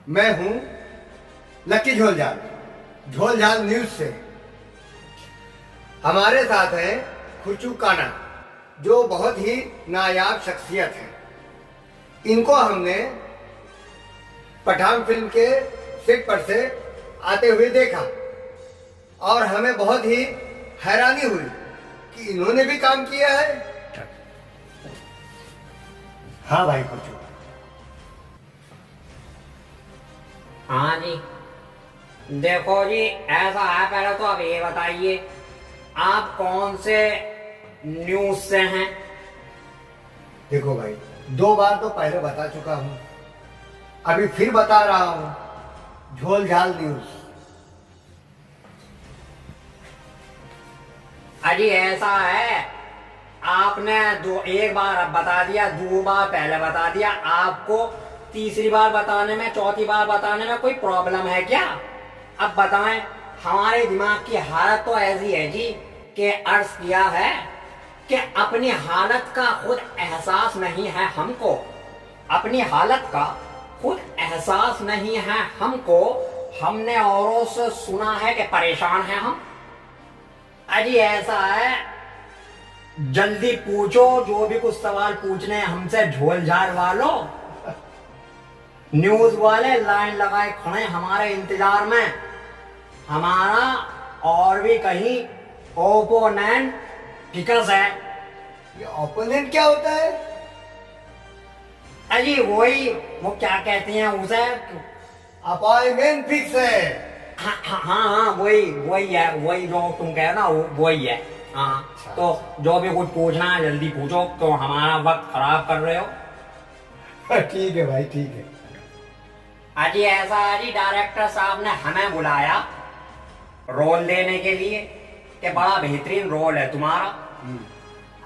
मैं हूं lucky झोलझाल, झोलझाल news से। हमारे साथ हैं खुरचू काना, जो बहुत ही नायाब शख्सियत है। इनको हमने पठान फिल्म के सेट पर से आते हुए देखा और हमें बहुत ही हैरानी हुई कि इन्होंने भी काम किया है। हाँ भाई खुरचू। हाँ जी, देखो जी, ऐसा है, पहले तो आप ये बताइए आप कौन से न्यूज से हैं? देखो भाई, 2 बार तो पहले बता चुका हूं, अभी फिर बता रहा हूं, झोलझाल न्यूज। अजी ऐसा है, आपने एक बार अब बता दिया, 2 बार पहले बता दिया, आपको तीसरी बार बताने में, चौथी बार बताने में कोई प्रॉब्लम है क्या? अब बताएं। हमारे दिमाग की हालत तो ऐसी है जी कि अर्ज किया है कि अपनी हालत का खुद एहसास नहीं है हमको, अपनी हालत का खुद एहसास नहीं है हमको, हमने औरों से सुना है कि परेशान हैं हम। अजी ऐसा है, जल्दी पूछो जो भी कुछ सवाल पूछने हैं हमसे, झोलझाल वालों। न्यूज वाले लाइन लगाए खड़े हमारे इंतजार में। हमारा और भी कहीं ओपोनेंट फिक्स है। ये ओपोनेंट क्या होता है? अजी वही, वो क्या कहते हैं उसे, अपॉइंटमेंट फिक्स है। हाँ हाँ हाँ, वही है, वही जो तुम कह ना, वही है। हाँ, तो जो भी कुछ पूछना है जल्दी पूछो, तो हमारा वक्त खराब कर रहे हो। ठीक है भाई, ठीक है। अजी ऐसा है जी, डायरेक्टर साहब ने हमें बुलाया रोल देने के लिए कि बड़ा बेहतरीन रोल है तुम्हारा।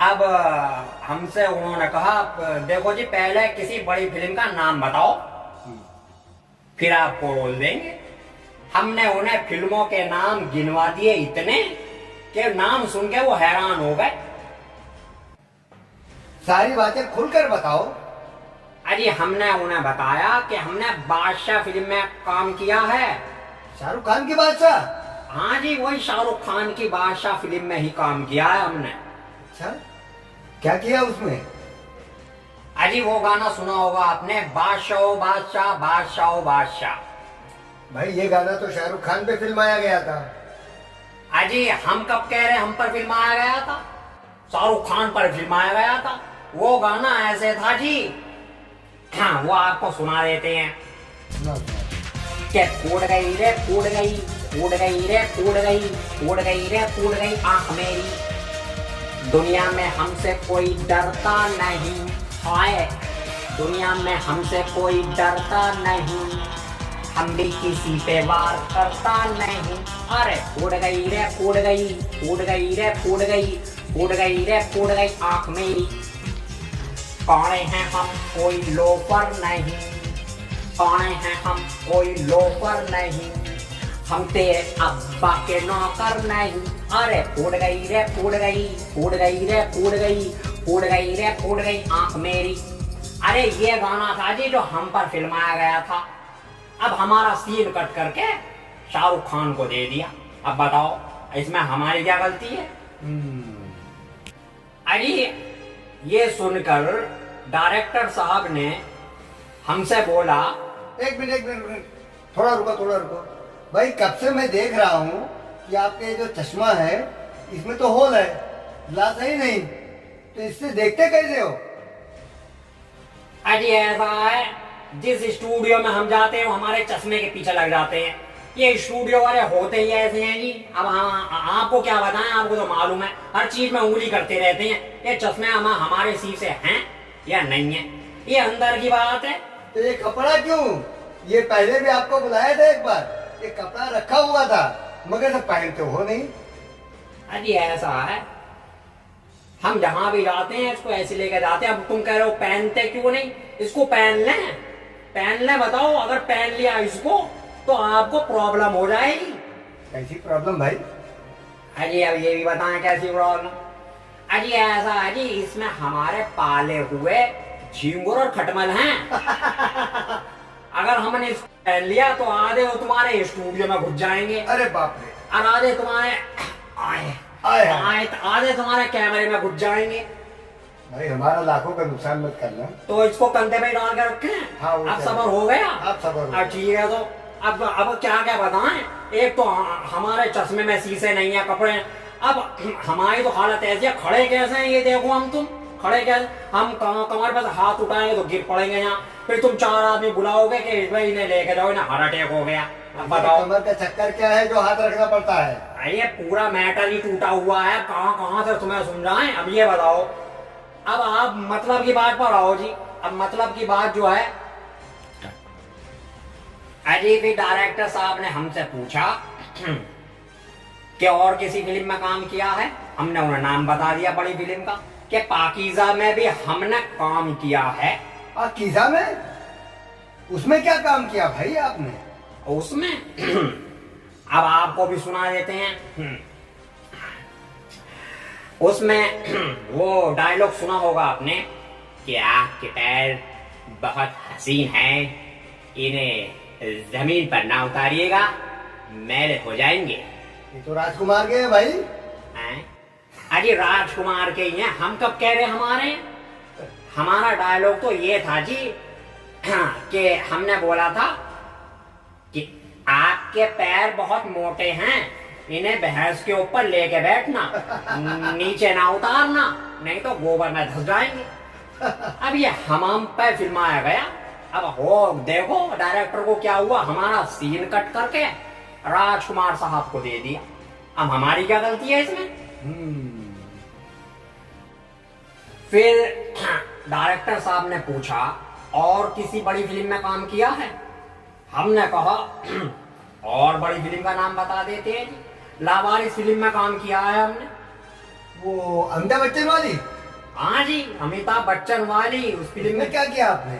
अब हमसे उन्होंने कहा, देखो जी, पहले किसी बड़ी फिल्म का नाम बताओ, फिर आपको रोल देंगे। हमने उन्हें फिल्मों के नाम गिनवा दिए इतने कि नाम सुन के वो हैरान हो गए। सारी बातें खुलकर बताओ। अजी हमने उन्हें बताया कि हमने बादशाह फिल्म में काम किया है। शाहरुख खान की बादशाह? हाँ जी, वही शाहरुख खान की बादशाह फिल्म में ही काम किया है हमने। अच्छा, क्या किया उसमें? अजी वो गाना सुना होगा आपने, बादशाह बादशाह बादशाह बादशाह। भाई ये गाना तो शाहरुख खान पे फिल्माया गया था। अजी हम कब कह रहे हम पर फिल्माया गया था? शाहरुख खान पर फिल्माया गया था। वो गाना ऐसे था जी, हाँ वो आपको सुना देते हैं कि फूट गई रे फूट गई, फूट गई रे फूट गई, फूट गई रे फूट गई आंख मेरी, दुनिया में हमसे कोई डरता नहीं, हाय दुनिया में हमसे कोई डरता नहीं, हम भी किसी पे वार करता नहीं। अरे फूट गई रे फूट गई, फूट गई रे फूट गई, फूट गई रे फूट गई आंख मेरी, कौन हैं हम कोई लोफर नहीं, कौन हैं हम कोई लोफर नहीं, हम तेरे अब्बा के नौकर नहीं। अरे फूट गई रे फूट गई, फूट गई रे फूट गई, फूट गई रे फूट गई आंख मेरी। अरे ये गाना था जी जो हम पर फिल्माया गया था। अब हमारा सीन कट करके शाहरुख खान को दे दिया। अब बताओ इसमें हमारी क्या गलती है? अरे ये सुनकर डायरेक्टर साहब ने हमसे बोला, एक मिनट, थोड़ा रुको भाई, कब से मैं देख रहा हूँ कि आपके जो चश्मा है इसमें तो होल है, ग्लास है ही नहीं, तो इससे देखते कैसे हो? अरे ऐसा है, जिस स्टूडियो में हम जाते हैं हमारे चश्मे के पीछे लग जाते हैं। ये स्टूडियो वाले होते ही ऐसे हैं जी। अब आपको क्या बताएं, आपको तो मालूम है, हर चीज में उंगली करते रहते हैं। ये चश्मे हमारे शीशे हैं या नहीं है, ये अंदर की बात है। तो ये कपड़ा क्यों? ये पहले भी आपको बुलाया था एक बार, ये कपड़ा रखा हुआ था, मगर सब पहनते हो नहीं। अरे ऐसा है, हम जहां भी जाते हैं इसको ऐसे लेकर जाते हैं। अब तुम कह रहे हो पहनते क्यों नहीं, इसको पहन लें, पहन लें। बताओ, अगर पहन लिया इसको तो आपको प्रॉब्लम हो जाएगी। कैसी प्रॉब्लम भाई? अजी अब ये भी बताएं कैसी प्रॉब्लम? अजी ऐसा है जी, इसमें हमारे पाले हुए झींगुर और खटमल हैं। अगर हमने इसको पहन लिया तो आधे वो तुम्हारे स्टूडियो में घुस जाएंगे अरे बाप रे। और आधे तुम्हारे आए आए आए आधे तुम्हारे कैमरे में घुस जाएंगे। भाई हमारा लाखों का नुकसान मत करना। तो इसको कंधे पे डाल के रखे हैं। हाँ, वो अब क्या सबर हो गया। अब सबर हो अब ठीक है। तो अब क्या क्या बताएं। एक तो हमारे चश्मे में शीशे नहीं है, कपड़े। अब हमारी तो हालत ऐसी है, खड़े कैसे हैं ये देखो। हम तुम खड़े कैसे, हम कमर पर हाथ उठाएंगे तो गिर पड़ेंगे यहाँ। फिर तुम 4 आदमी बुलाओगे कि भाई इन्हें लेके जाओ, इन्हें हार्ट अटैक हो गया। अब बताओ कमर का चक्कर क्या है जो हाथ रखना पड़ता है। ये पूरा मैटर ही टूटा हुआ है। कहाँ कहाँ से तुम्हें समझाएं। अब ये बताओ, अब आप मतलब की बात पर आओ जी। अब मतलब की बात जो है, अजी भी डायरेक्टर साहब ने हमसे पूछा कि और किसी फिल्म में काम किया है। हमने उन्हें नाम बता दिया बड़ी फिल्म का, कि पाकीज़ा में भी हमने काम किया है। पाकीज़ा में? उसमें क्या काम किया भाई आपने? उसमें अब आपको भी सुना देते हैं। उसमें वो डायलॉग सुना होगा आपने कि आपके पैर बहुत हसीन हैं, इन्हें जमीन पर ना उतारिएगा, मैले हो जाएंगे। ये तो राजकुमार के हैं भाई। अरे राजकुमार के ही हैं। हम कब कह रहे हमारे? हमारा डायलॉग तो ये था जी कि हमने बोला था कि आपके पैर बहुत मोटे हैं, इन्हें भैंस के ऊपर लेके बैठना, नीचे ना उतारना, नहीं तो गोबर में धंस जाएंगे। अब ये हमाम पे फिल्माया गया। अब हो देखो डायरेक्टर को क्या हुआ, हमारा सीन कट करके राजकुमार साहब को दे दिया। अब हमारी क्या गलती है इसमें? फिर डायरेक्टर साहब ने पूछा और किसी बड़ी फिल्म में काम किया है? हमने कहा और बड़ी फिल्म का नाम बता देते हैं जी। लावारिस फिल्म में काम किया है हमने। वो अमिताभ बच्चन वाली? हाँ जी, अमिताभ बच्चन वाली उस फिल्म में क्या किया आपने?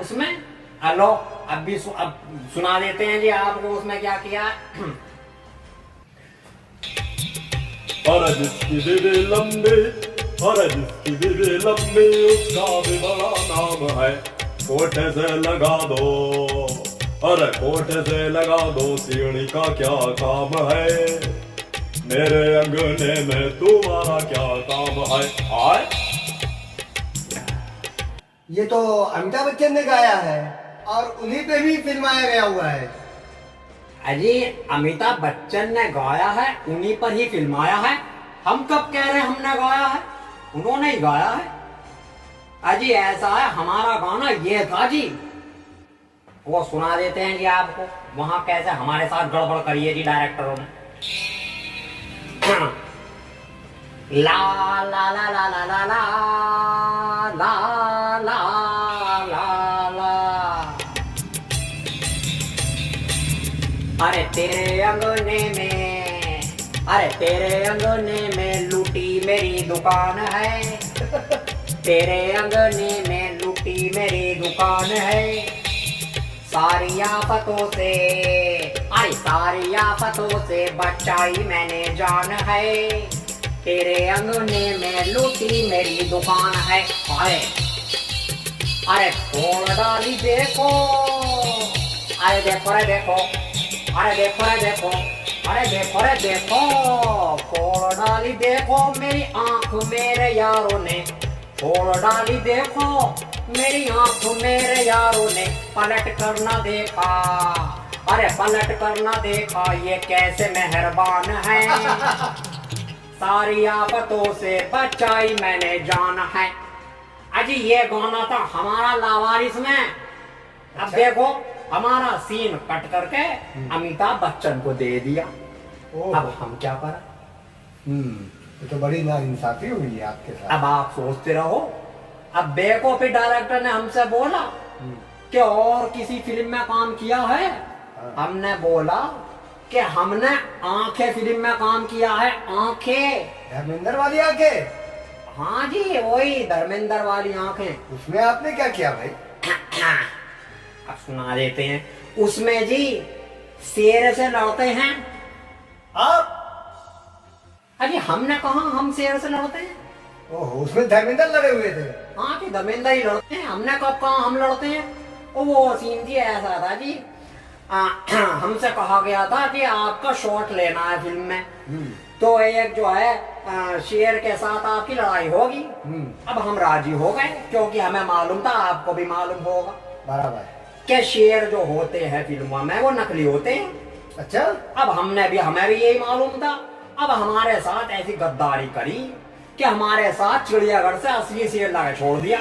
उसमें हेलो अब सुना देते हैं जी आपको उसमें क्या किया। और जिसकी दिल लंबी, और जिसकी दिल लंबी, उसका भी बड़ा नाम है। कोठे से लगा दो, अरे कोठे से लगा दो, सीढ़ी का क्या काम है, मेरे अंगने में तुम्हारा क्या काम है। आए ये तो अमिताभ बच्चन ने गाया है और उन्हीं पे भी फिल्माया गया हुआ है। अजी अमिताभ बच्चन ने गाया है, उन्हीं पर ही फिल्माया है। हम कब कह रहे हैं हमने गाया है? उन्होंने ही गाया है। अजी ऐसा है, हमारा गाना ये था जी, वो सुना देते हैं जी आपको। वहां कैसे हमारे साथ गड़बड़ करिए जी डायरेक्टरों ने। ला ला ला ला ला ला ला ला ला ला ला, अरे तेरे अंगने में, अरे तेरे अंगने में लूटी मेरी दुकान है, तेरे अंगने में लूटी मेरी दुकान है, सारी आफतों से, अरे सारी आफतों से बचाई मैंने जान है, तेरे अंगने में लूटी मेरी दुकान है। अरे फोड़ डाली देखो, अरे देखो रे देखो, अरे देखो रे देखो, अरे देखो रे देखो, फोड़ डाली देखो मेरी आंख मेरे यारों ने, फोड़ डाली देखो मेरी आंख मेरे यारों ने, पलट कर ना देखा, अरे पलट कर ना देखा, ये कैसे मेहरबान है, सारी आफतों से बचाई मैंने जान है। अजी ये गाना था हमारा लावारिस में। अब देखो हमारा सीन कट करके अमिताभ बच्चन को दे दिया। अब हम क्या करें? ये तो बड़ी नाइंसाफी हुई है आपके साथ। अब आप सोचते रहो। अब देखो फिर डायरेक्टर ने हमसे बोला कि और किसी फिल्म में काम किया है? हमने बोला कि हमने आंखें फिल्म में काम किया है। आंखें, धर्मेंद्र वाली आंखें? हाँ जी वही धर्मेंद्र वाली आंखें। उसमें आपने क्या किया भाई? अब सुना देते हैं। उसमें जी शेर से लड़ते हैं आप? अरे हमने कहा हम शेर से लड़ते हैं? ओहो, उसमें धर्मेंद्र लड़े हुए थे? हाँ जी धर्मेंद्र ही लड़ते हैं। हमने कब कहा हम लड़ते हैं? वो सीन जी ऐसा था जी, हमसे कहा गया था कि आपका शॉट लेना है फिल्म में। तो एक जो है शेर के साथ आपकी लड़ाई होगी। अब हम राजी हो गए क्योंकि हमें मालूम था, आपको भी मालूम होगा बराबर। कि शेर जो होते हैं फिल्मों में वो नकली होते हैं। अच्छा, अब हमें भी यही मालूम था। अब हमारे साथ ऐसी गद्दारी करी कि हमारे साथ चिड़ियाघर से असली शेर लाके छोड़ दिया।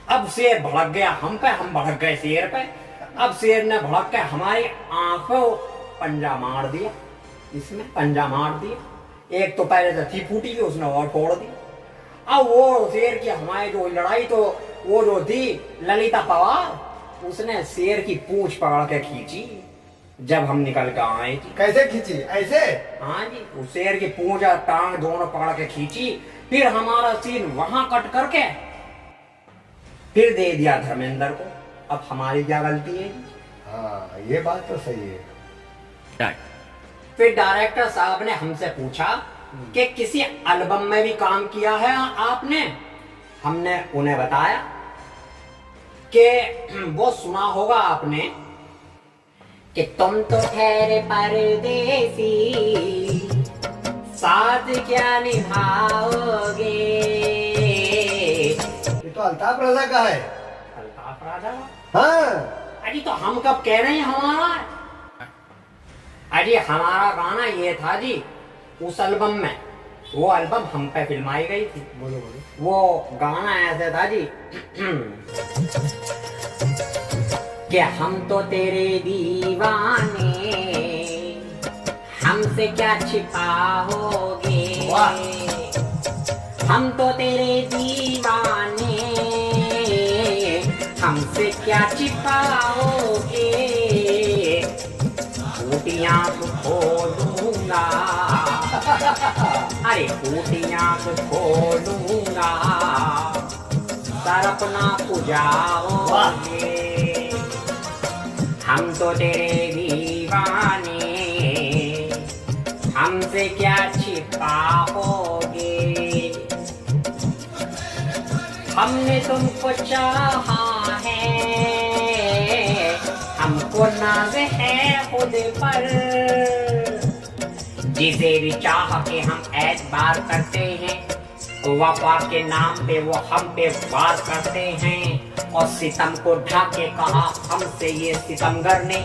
अब शेर भड़क गया हम पे, हम भड़क गए शेर पे। अब शेर ने भड़क के हमारी आंखों पंजा मार दिया, इसमें पंजा मार दिया। एक तो पहले से थी फूटी थी, उसने और फोड़ दी। अब वो शेर की हमारी जो लड़ाई, तो वो जो थी ललिता पवार, उसने शेर की पूंछ पकड़ के खींची जब हम निकल के आए थी। कैसे खींची? ऐसे? हाँ जी, उस शेर की पूंछ और टांग दोनों पकड़ के खींची। फिर हमारा सीन वहां कट करके फिर दे दिया धर्मेंद्र को। अब हमारी क्या गलती है जी? हाँ, ये बात तो सही है। फिर डायरेक्टर साहब ने हमसे पूछा कि किसी एल्बम में भी काम किया है आपने? हमने उन्हें बताया कि वो सुना होगा आपने कि तुम तो ठहरे परदेसी, साथ क्या निभाओगे। ये तो अल्ताफ रजा का है। अल्ताफ राजा? हाँ। अजी तो हम कब कह रहे हैं हमारा? अजी हमारा गाना ये था जी उस एल्बम में। वो एल्बम हम पे फिल्माई गई थी। बोलो बोलो। वो गाना ऐसे था जी कि हम तो तेरे दीवाने, हमसे क्या छिपाओगे। हम तो तेरे दीवाने, हमसे क्या छिपाओगे। टूटियां खोलूंगा, अरे टूटियां खोलूंगा, सर अपना पुजाओगे। हम तो तेरे दीवाने, हमसे क्या छिपाओगे। हमने तुमको चाहा है, हमको नाज है खुद पर। जिसे भी चाह के हम एतबार करते हैं, वफा के नाम पे वो हम पे वार करते हैं। और सितम को ढाके कहा हमसे ये सितमगर ने,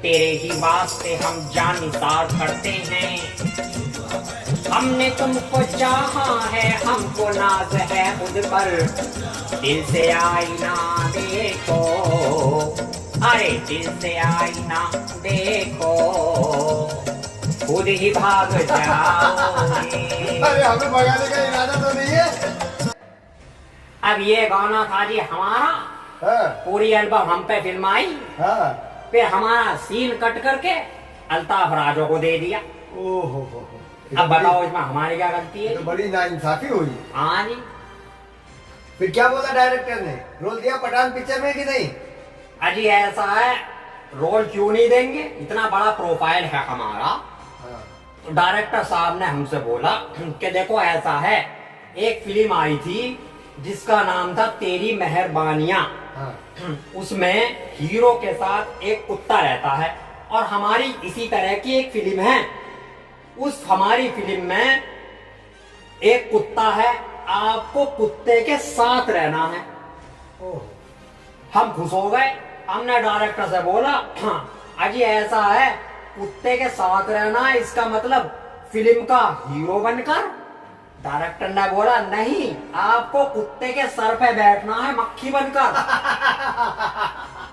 तेरे ही वास्ते हम जान निसार करते हैं। हमने तुमको चाहा है, हमको नाज है खुद पर। दिल से आईना देखो, अरे दिल से आईना देखो, खुद ही भाग जाओगे। अरे हमें भगाने का इरादा तो नहीं है। अब ये गाना था जी हमारा। हाँ। पूरी एल्बम हम पे फिल्माई। हाँ। फिर हमारा सीन कट करके अल्ताफ राजो को दे दिया। ओहो। अब बताओ इसमें हमारी क्या गलती है? तो बड़ी नाइंसाफी हुई। हाँ जी। फिर क्या बोला डायरेक्टर ने? रोल दिया पठान पिक्चर में कि नहीं? अजी ऐसा है, रोल क्यों नहीं देंगे, इतना बड़ा प्रोफाइल है हमारा। हाँ। तो डायरेक्टर साहब ने हमसे बोला कि देखो ऐसा है, एक फिल्म आई थी जिसका नाम था तेरी मेहरबानियां। हाँ। उसमें हीरो के साथ एक कुत्ता रहता है, और हमारी इसी तरह की एक फिल्म है। उस हमारी फिल्म में एक कुत्ता है, आपको कुत्ते के साथ रहना है। हम खुश हो गए। हमने डायरेक्टर से बोला अजी ऐसा है, कुत्ते के साथ रहना है, इसका मतलब फिल्म का हीरो बनकर। डायरेक्टर ने बोला नहीं, आपको कुत्ते के सर पे बैठना है मक्खी बनकर।